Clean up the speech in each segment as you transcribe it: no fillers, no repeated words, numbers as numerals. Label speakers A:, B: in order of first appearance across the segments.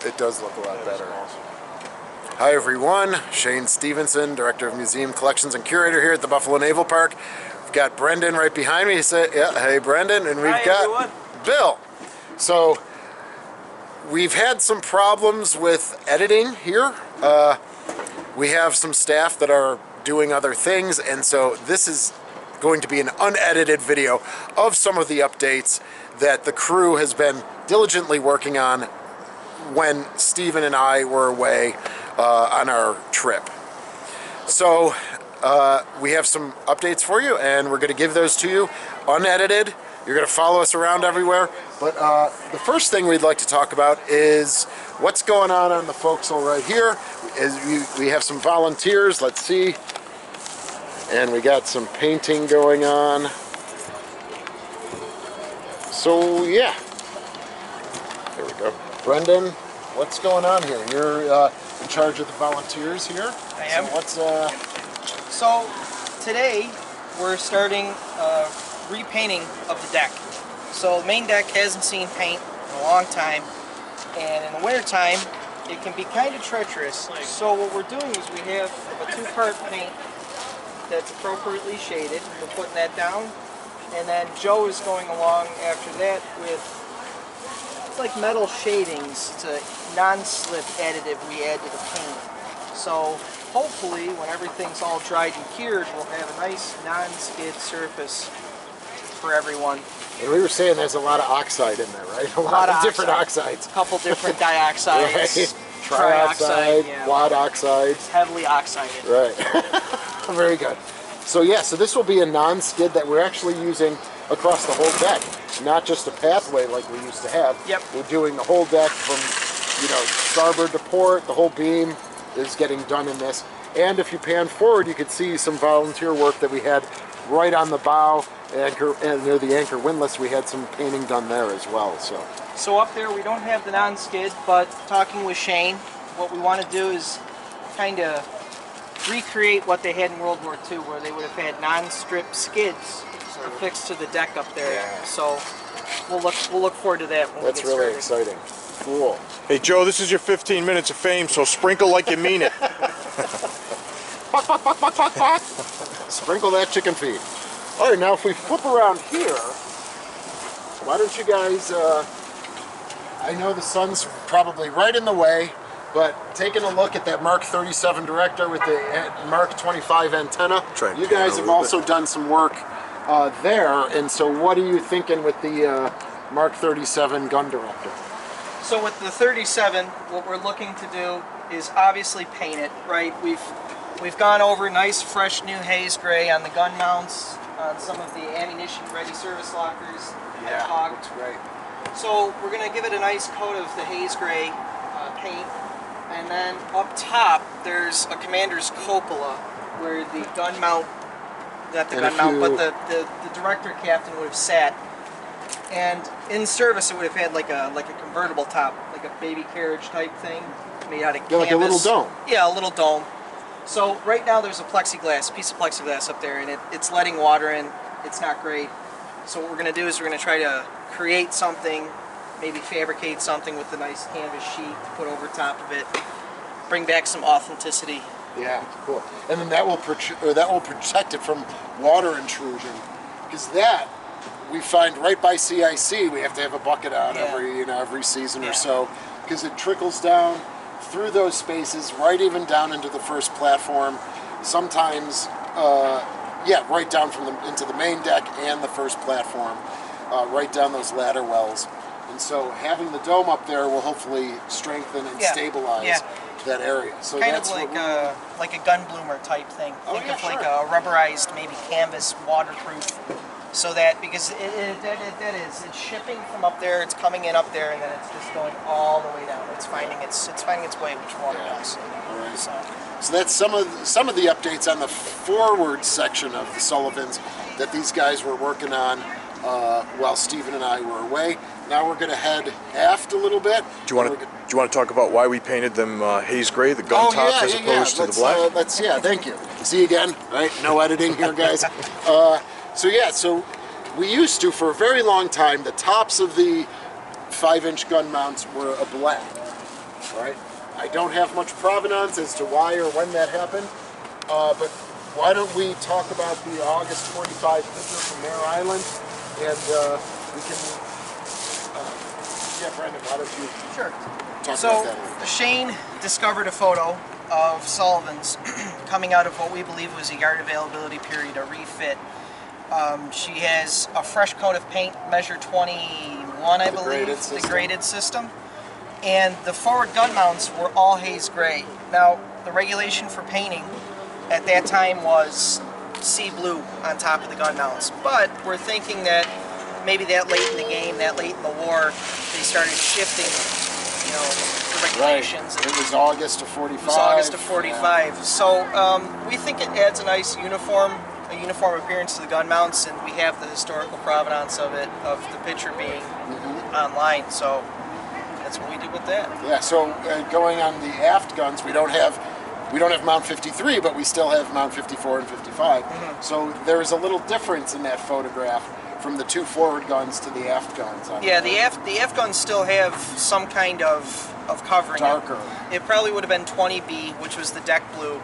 A: It does look a lot better. Hi everyone, Shane Stevenson, Director of Museum Collections and Curator here at the Buffalo Naval Park. We've got Brendan right behind me. Hey Brendan, and we've got everyone. Bill. So we've had some problems with editing here. We have some staff that are doing other things, and so this is going to be an unedited video of some of the updates that the crew has been diligently working on when Stephen and I were away on our trip. So we have some updates for you, and we're going to give those to you unedited. You're going to follow us around everywhere. But the first thing we'd like to talk about is what's going on the forecastle right here. We have some volunteers, let's see. And we got some painting going on. So yeah, there we go. Brendan, what's going on here? You're in charge of the volunteers here.
B: I am.
A: So
B: So today we're starting repainting of the deck. So the main deck hasn't seen paint in a long time, and in the winter time it can be kind of treacherous. So what we're doing is we have a two-part paint that's appropriately shaded. We're putting that down, and then Joe is going along after that with, it's like metal shadings. It's a non-slip additive we add to the paint. So hopefully when everything's all dried and cured, we'll have a nice non-skid surface for everyone.
A: and we were saying there's a lot of oxide in there, right? A lot of different oxides.
B: A couple different dioxides.
A: Right. Trioxide,
B: yeah.
A: quad oxides.
B: It's heavily oxided.
A: Right. Very good. So yeah, so this will be a non-skid that we're actually using across the whole deck, not just a pathway like we used to have.
B: Yep.
A: We're doing the whole deck from, starboard to port. The whole beam is getting done in this. And if you pan forward, you could see some volunteer work that we had right on the bow and near the anchor windlass. We had some painting done there as well.
B: So up there we don't have the non-skid, but talking with Shane, what we want to do is kind of recreate what they had in World War II, where they would have had non-strip skids affixed to the deck up there.
A: Yeah.
B: So we'll look forward to that when
A: That's
B: we get
A: really
B: started.
A: exciting. Cool.
C: Hey Joe, this is your 15 minutes of fame, so sprinkle like you mean it.
A: Sprinkle that chicken feed. All right, now if we flip around here, why don't you guys, I know the sun's probably right in the way, but taking a look at that Mark 37 Director with the Mark 25 antenna, you guys have also done some work there, and so what are you thinking with the Mark 37 Gun Director?
B: So with the 37, what we're looking to do is obviously paint it, right? We've gone over nice, fresh, new haze gray on the gun mounts, on some of the ammunition-ready service lockers.
A: Yeah, that's great.
B: So we're going to give it a nice coat of the haze gray paint, and then up top there's a commander's cupola where the gun mount, not the gun mount, but the director captain would have sat. And in service, it would have had like a convertible top, like a baby carriage type thing, made out of canvas.
A: Like a little dome.
B: Yeah, a little dome. So right now there's a piece of plexiglass up there, and it's letting water in. It's not great. So what we're going to do is we're going to try to create something, maybe fabricate something with a nice canvas sheet to put over top of it, bring back some authenticity.
A: Yeah, cool. And then that will protect it from water intrusion, because that we find right by CIC we have to have a bucket out every season or so, because it trickles down through those spaces, right even down into the first platform. Sometimes, right down into the main deck and the first platform, right down those ladder wells. And so having the dome up there will hopefully strengthen and stabilize that area. So
B: kind
A: that's
B: of like a gun bloomer type thing. Think of like a rubberized, maybe canvas, waterproof. So that, because it's shipping from up there, it's coming in up there, and then it's just going all the way down. It's finding its way, which water does.
A: All right. So that's some of the updates on the forward section of the Sullivans that these guys were working on while Stephen and I were away. Now we're going to head aft a little bit.
C: Do you want to talk about why we painted them haze gray, the gun tops, as opposed to the black?
A: Thank you. See again, right? No editing here, guys. So we used to, for a very long time, the tops of the 5-inch gun mounts were a black. All right. I don't have much provenance as to why or when that happened, but why don't we talk about the August 45 picture from Mare Island, and we can, yeah, Brendan, why don't you
B: Sure.
A: talk
B: So,
A: about that?
B: Shane discovered a photo of Sullivans coming out of what we believe was a yard availability period, a refit. She has a fresh coat of paint, measure 21, I believe, the graded system. And the forward gun mounts were all haze gray. Now, the regulation for painting at that time was sea blue on top of the gun mounts. But we're thinking that maybe that late in the game, that late in the war, they started shifting, you know, the regulations.
A: Right. It was August of 45.
B: It was August of 45.
A: Yeah.
B: So we think it adds a nice uniform appearance to the gun mounts, and we have the historical provenance of it, of the picture being online. So that's what we did with that.
A: Yeah. So going on the aft guns, we don't have mount 53, but we still have mount 54 and 55. So there is a little difference in that photograph from the two forward guns to the aft guns.
B: Yeah, the aft guns still have some kind of covering.
A: Darker.
B: It probably would have been 20B, which was the deck blue.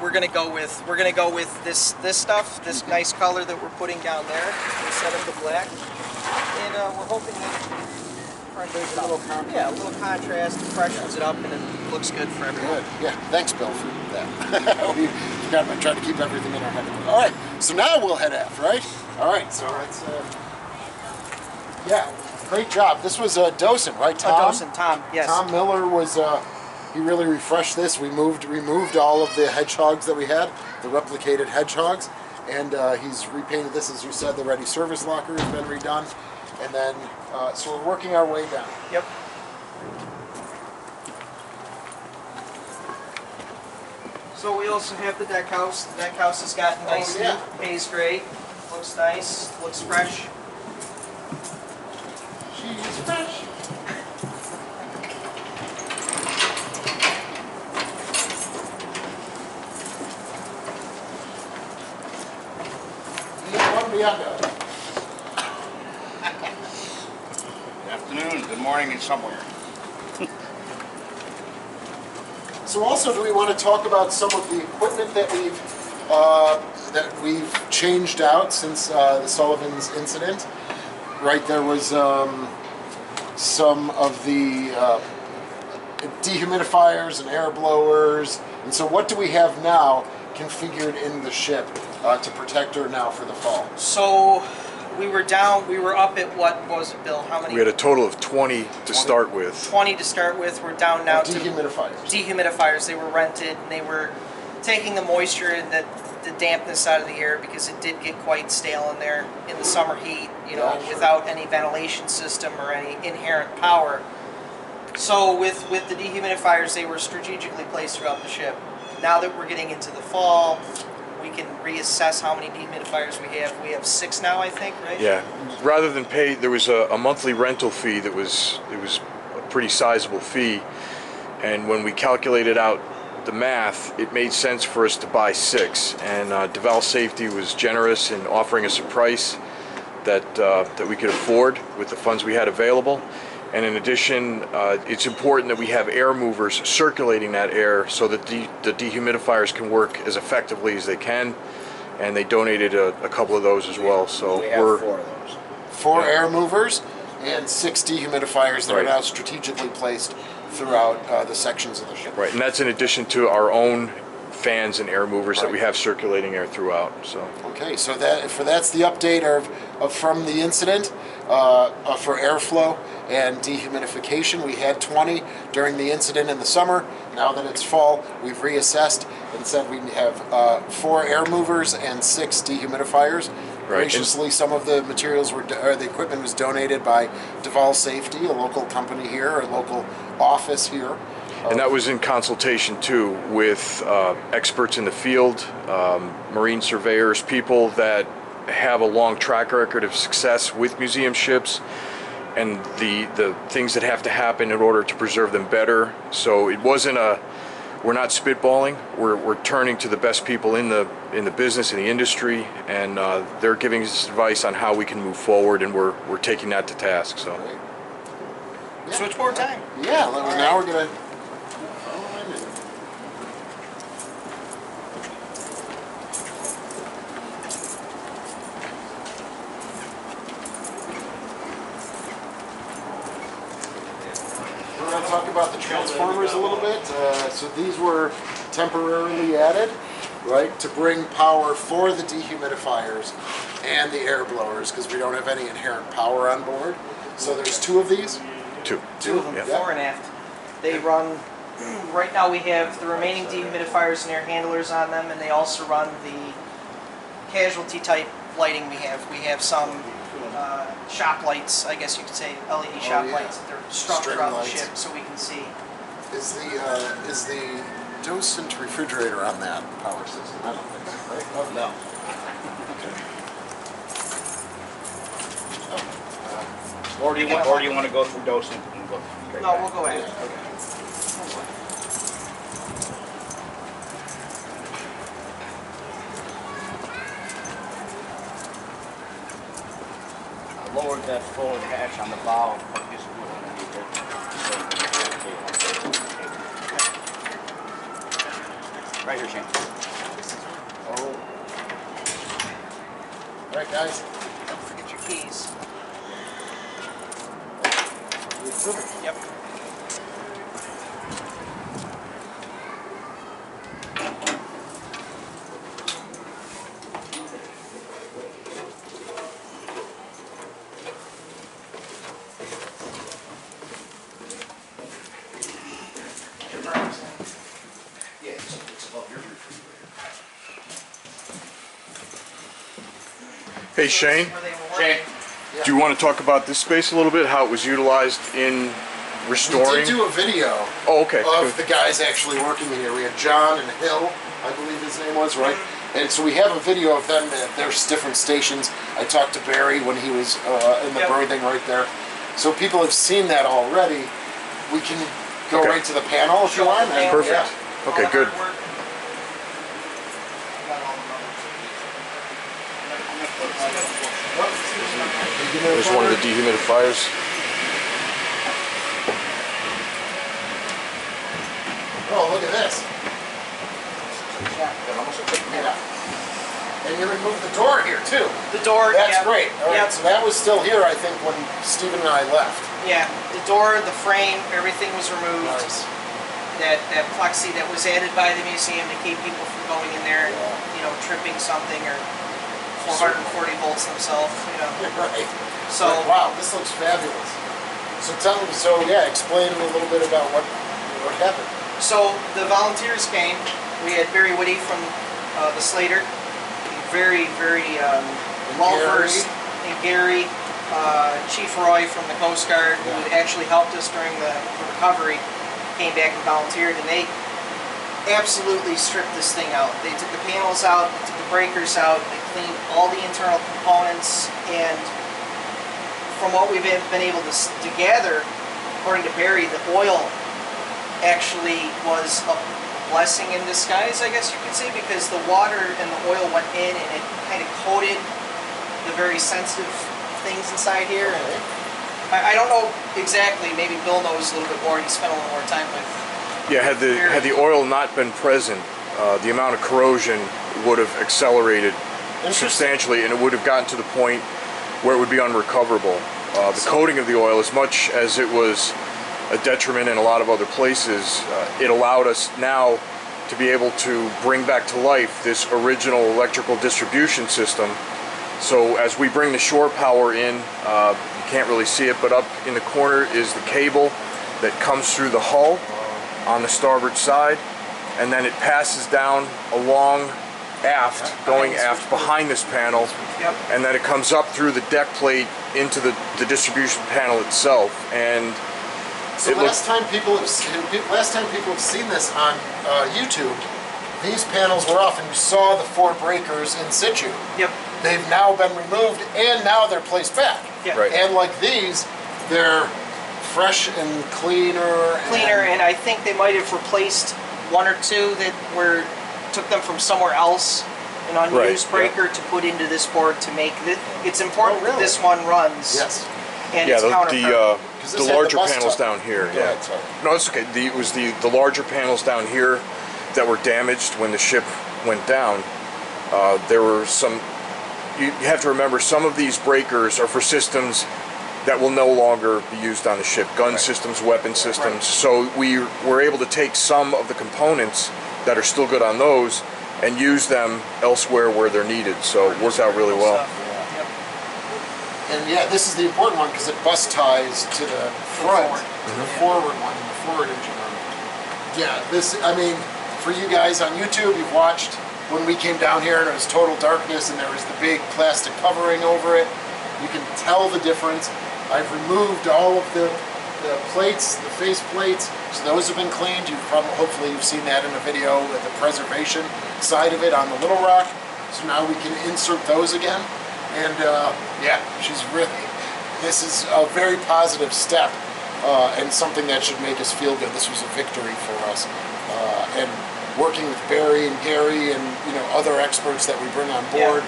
B: We're gonna go with this stuff, this nice color that we're putting down there instead of the black, and we're hoping that
A: there's a little contrast.
B: Yeah, a little contrast, freshens it up, and it looks good for everyone.
A: Good. Yeah. Thanks, Bill, for that. We forgot about trying to keep everything in our head. All right. So now we'll head aft, right? All right. So let's. Yeah. Great job. This was a docent, right, Tom?
B: Tom. Yes.
A: Tom Miller was. He really refreshed this. We removed all of the hedgehogs that we had, the replicated hedgehogs, and he's repainted this, as you said. The ready service locker has been redone, and then so we're working our way down.
B: Yep. So we also have the deck house. The deck house has gotten nice new haze gray. Looks nice. Looks fresh.
A: She's fresh.
D: Good afternoon, good morning, and somewhere.
A: So also, do we want to talk about some of the equipment that we've changed out since the Sullivans incident? Right, there was some of the dehumidifiers and air blowers, and so what do we have now configured in the ship to protect her now for the fall?
B: So we were up at, what was it, Bill? How many?
C: We had a total of 20 to start with.
B: 20 to start with. We're down now to
A: dehumidifiers.
B: They were rented, and they were taking the moisture and the dampness out of the air, because it did get quite stale in there in the summer heat, you know, without any ventilation system or any inherent power. So with the dehumidifiers, they were strategically placed throughout the ship. Now that we're getting into the fall, we can reassess how many dehumidifiers we have. We have 6 now, I think, right?
C: Yeah. Rather than pay, there was a monthly rental fee that was a pretty sizable fee, and when we calculated out the math, it made sense for us to buy 6. And DeVal Safety was generous in offering us a price that we could afford with the funds we had available. And in addition, it's important that we have air movers circulating that air so that the dehumidifiers can work as effectively as they can. And they donated a couple of those as well. So
D: we have 4 of those.
A: 4 air movers and 6 dehumidifiers that are now strategically placed throughout the sections of the ship.
C: Right, and that's in addition to our own fans and air movers that we have circulating air throughout. So
A: okay, so that's the update of from the incident for airflow and dehumidification. We had 20 during the incident in the summer. Now that it's fall, we've reassessed and said we have 4 air movers and 6 dehumidifiers.
C: Right.
A: Graciously, some of the materials the equipment was donated by DeVal Safety, a local company here, a local office here.
C: And that was in consultation too with experts in the field, marine surveyors, people that have a long track record of success with museum ships, and the things that have to happen in order to preserve them better. So it wasn't we're not spitballing. We're turning to the best people in the business, in the industry, and they're giving us advice on how we can move forward, and we're taking that to task. So.
B: Switchboard time.
A: Yeah, now we're gonna. We're going to talk about the transformers a little bit. So these were temporarily added, right, to bring power for the dehumidifiers and the air blowers, because we don't have any inherent power on board. So there's two of these.
C: Two.
B: Two of them, fore and aft. They run. Right now we have the remaining dehumidifiers and air handlers on them, and they also run the casualty type lighting we have. We have some shop lights, I guess you could say, LED shop lights that they're strung throughout the ship so we can see.
A: Is the docent refrigerator on that power system? I don't think so, right? Oh, no.
D: Or do you want to go through docent and look?
B: No, we'll go ahead.
A: Okay.
D: Lowered that forward hatch on the bow and put this wood underneath it. Right here, Shane.
A: Oh. All right, guys.
B: Don't forget your keys. Yep.
C: Hey Shane,
D: Shane.
C: do you want to talk about this space a little bit? How it was utilized in restoring?
A: We did do a video
C: Oh, okay.
A: of the guys actually working here. We had John and Hill, I believe his name was, right? And so we have a video of them at their different stations. I talked to Barry when he was in the berthing right there. So people have seen that already. We can go right to the panel if you want.
C: Perfect.
A: Yeah.
C: Okay, good. There's one of the dehumidifiers.
A: Oh, look at this. Yeah. And you removed the door here too.
B: The door.
A: That's great. All right,
B: Yep.
A: so that was still here, I think, when Stephen and I left.
B: Yeah, the door, the frame, everything was removed.
A: Nice.
B: That plexi that was added by the museum to keep people from going in there and, you know, tripping something or 440 volts themselves, you know.
A: Right.
B: So,
A: wow, this looks fabulous. So tell me, explain a little bit about what happened.
B: so the volunteers came. We had Barry Whitty from the Slater, very well versed, and Gary, Chief Roy from the Coast Guard, who had actually helped us during the recovery, came back and volunteered, and they absolutely stripped this thing out. They took the panels out, they took the breakers out, they cleaned all the internal components, and from what we've been able to gather, according to Barry, the oil actually was a blessing in disguise, I guess you could say, because the water and the oil went in and it kind of coated the very sensitive things inside here. And I don't know exactly, maybe Bill knows a little bit more, he spent a little more time with.
C: Yeah, had the oil not been present, the amount of corrosion would have accelerated substantially, and it would have gotten to the point where it would be unrecoverable. The coating of the oil, as much as it was a detriment in a lot of other places, it allowed us now to be able to bring back to life this original electrical distribution system. So as we bring the shore power in, you can't really see it, but up in the corner is the cable that comes through the hull on the starboard side, and then it passes down along aft, going aft behind this panel, and then it comes up through the deck plate into the distribution panel itself. And
A: so last time people have seen this on YouTube, these panels were off, and you saw the 4 breakers in situ.
B: Yep.
A: They've now been removed, and now they're placed back.
B: Yep.
C: Right.
A: And like these, they're fresh and cleaner.
B: And I think they might have replaced 1 or 2 that took them from somewhere else, an unused breaker to put into this board to make this. It's important that this one runs.
A: Yes.
B: and
C: Yeah,
B: its counterpart.
C: the larger panels down here.
A: Go ahead, sorry.
C: No, it's okay. It was the larger panels down here that were damaged when the ship went down. There were some. You have to remember, some of these breakers are for systems that will no longer be used on the ship. Gun systems, weapon systems.
B: Right.
C: So we were able to take some of the components that are still good on those and use them elsewhere where they're needed. So it worked out really well.
B: Yep.
A: And yeah, this is the important one because it bus ties to the front, to the forward one, the forward engine room. Yeah, this, I mean, for you guys on YouTube, you've watched when we came down here and it was total darkness and there was the big plastic covering over it. You can tell the difference. I've removed all of the plates, the face plates, so those have been cleaned. Hopefully you've seen that in a video with the preservation side of it on the Little Rock. So now we can insert those again. And yeah, this is a very positive step and something that should make us feel good. This was a victory for us. And working with Barry and Gary and other experts that we bring on board,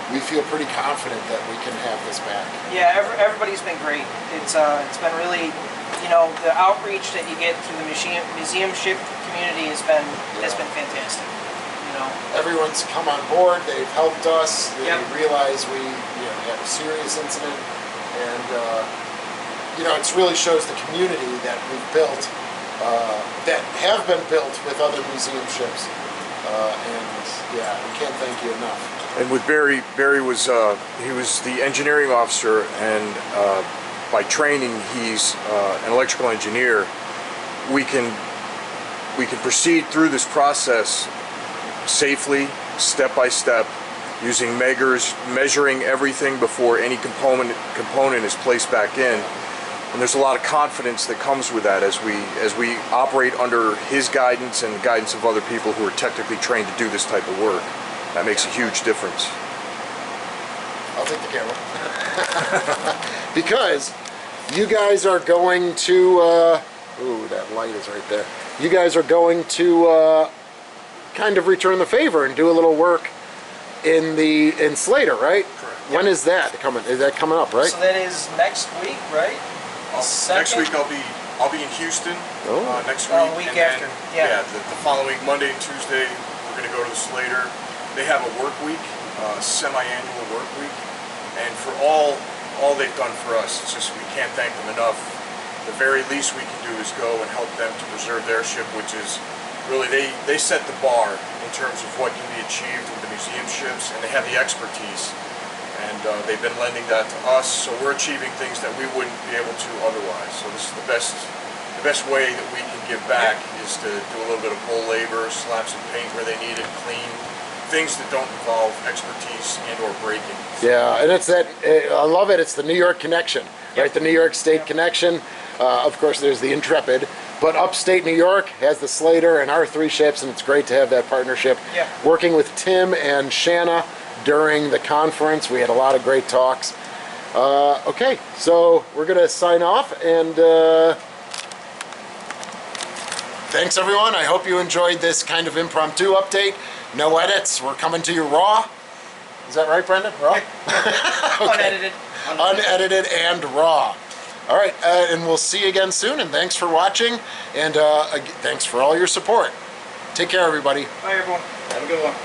A: we feel pretty confident that we can have this back.
B: Yeah, everybody's been great. It's been really, the outreach that you get through the museum ship community has been fantastic.
A: Everyone's come on board. They've helped us. They
B: Yep.
A: realize we had a serious incident, and it really shows the community that we've built, that have been built with other museum ships. And yeah, we can't thank you enough.
C: And with Barry was he was the engineering officer, and by training he's an electrical engineer. We can proceed through this process safely, step by step, using measuring everything before any component is placed back in. And there's a lot of confidence that comes with that as we operate under his guidance and the guidance of other people who are technically trained to do this type of work. That makes a huge difference.
A: I'll take the camera. Because you guys are going to, ooh, that light is right there. You guys are going to kind of return the favor and do a little work in Slater, right?
C: Correct.
A: When is that coming? Is that coming up, right?
B: So that is next week, right?
C: Next week I'll be in Houston. Next week.
B: Oh, the week
C: and
B: after.
C: Then, yeah. The following Monday and Tuesday we're going to go to the Slater. They have a work week, semi-annual work week, and for all they've done for us, it's just we can't thank them enough. The very least we can do is go and help them to preserve their ship, which is really they set the bar in terms of what can be achieved with the museum ships, and they have the expertise, and they've been lending that to us, so we're achieving things that we wouldn't be able to otherwise. So this is the best way that we can give back is to do a little bit of bull labor, slap some paint where they need it, clean things that don't involve expertise and or breaking.
A: Yeah, and it's that, I love it, it's the New York connection, right? The New York State connection. Of course, there's the Intrepid, but upstate New York has the Slater and our 3 ships, and it's great to have that partnership.
B: Yeah.
A: Working with Tim and Shanna during the conference, we had a lot of great talks. Okay, so we're going to sign off, and thanks everyone. I hope you enjoyed this kind of impromptu update. No edits, we're coming to you raw. Is that right, Brendan? Raw? Okay. Unedited and raw. All right, and we'll see you again soon, and thanks for watching, and thanks for all your support. Take care, everybody.
B: Bye, everyone.
D: Have a good one.